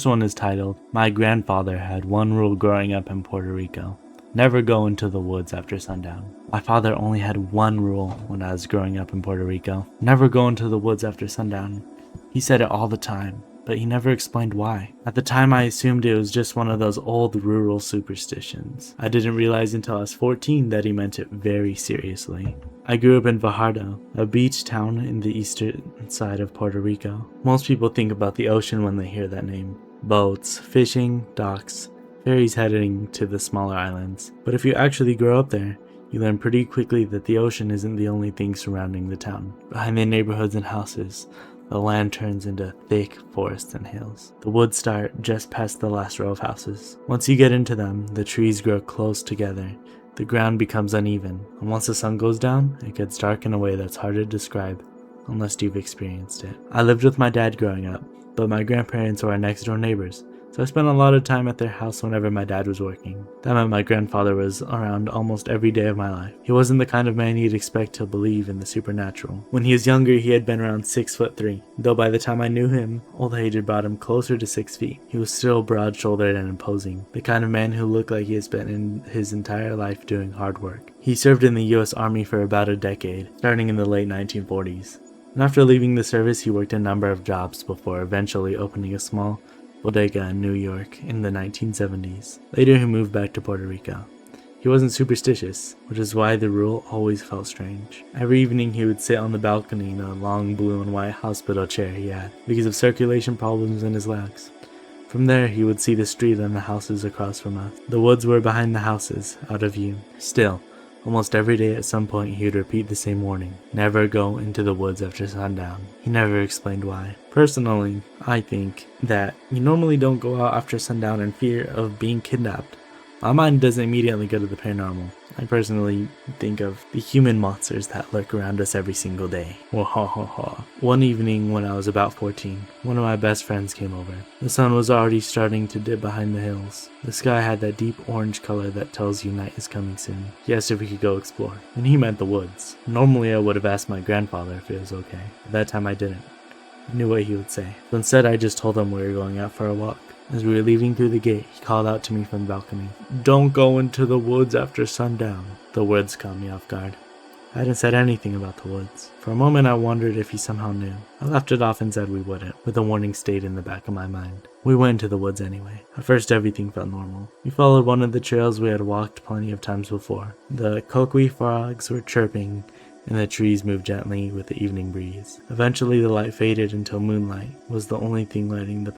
This one is titled, My Grandfather Had One Rule Growing Up in Puerto Rico. Never go into the woods after sundown. My father only had one rule when I was growing up in Puerto Rico. Never go into the woods after sundown. He said it all the time, but he never explained why. At the time I assumed it was just one of those old rural superstitions. I didn't realize until I was 14 that he meant it very seriously. I grew up in Fajardo, a beach town in the eastern side of Puerto Rico. Most people think about the ocean when they hear that name. Boats, fishing, docks, ferries heading to the smaller islands. But if you actually grow up there, you learn pretty quickly that the ocean isn't the only thing surrounding the town. Behind the neighborhoods and houses, the land turns into thick forests and hills. The woods start just past the last row of houses. Once you get into them, the trees grow close together. The ground becomes uneven, and once the sun goes down, it gets dark in a way that's hard to describe unless you've experienced it. I lived with my dad growing up, but my grandparents were our next door neighbors, so I spent a lot of time at their house whenever my dad was working. That meant my grandfather was around almost every day of my life. He wasn't the kind of man you'd expect to believe in the supernatural. When he was younger, he had been around 6'3", though by the time I knew him, old age had brought him closer to 6 feet. He was still broad-shouldered and imposing, the kind of man who looked like he had spent his entire life doing hard work. He served in the US Army for about a decade, starting in the late 1940s. And after leaving the service, he worked a number of jobs before eventually opening a small bodega in New York in the 1970s. Later, he moved back to Puerto Rico. He wasn't superstitious, which is why the rule always felt strange. Every evening, he would sit on the balcony in a long blue and white hospital chair he had because of circulation problems in his legs. From there, he would see the street and the houses across from us. The woods were behind the houses, out of view. Still, almost every day at some point he would repeat the same warning. Never go into the woods after sundown. He never explained why. Personally, I think that you normally don't go out after sundown in fear of being kidnapped. My mind doesn't immediately go to the paranormal. I personally think of the human monsters that lurk around us every single day. One evening when I was about 14, one of my best friends came over. The sun was already starting to dip behind the hills. The sky had that deep orange color that tells you night is coming soon. He asked if we could go explore, and he meant the woods. Normally I would have asked my grandfather if it was okay, but that time I didn't. I knew what he would say. So instead I just told him we were going out for a walk. As we were leaving through the gate, he called out to me from the balcony, "Don't go into the woods after sundown." The words caught me off guard. I hadn't said anything about the woods. For a moment I wondered if he somehow knew. I laughed it off and said we wouldn't, but the warning stayed in the back of my mind. We went into the woods anyway. At first everything felt normal. We followed one of the trails we had walked plenty of times before. The coqui frogs were chirping, and the trees moved gently with the evening breeze. Eventually the light faded until moonlight was the only thing lighting the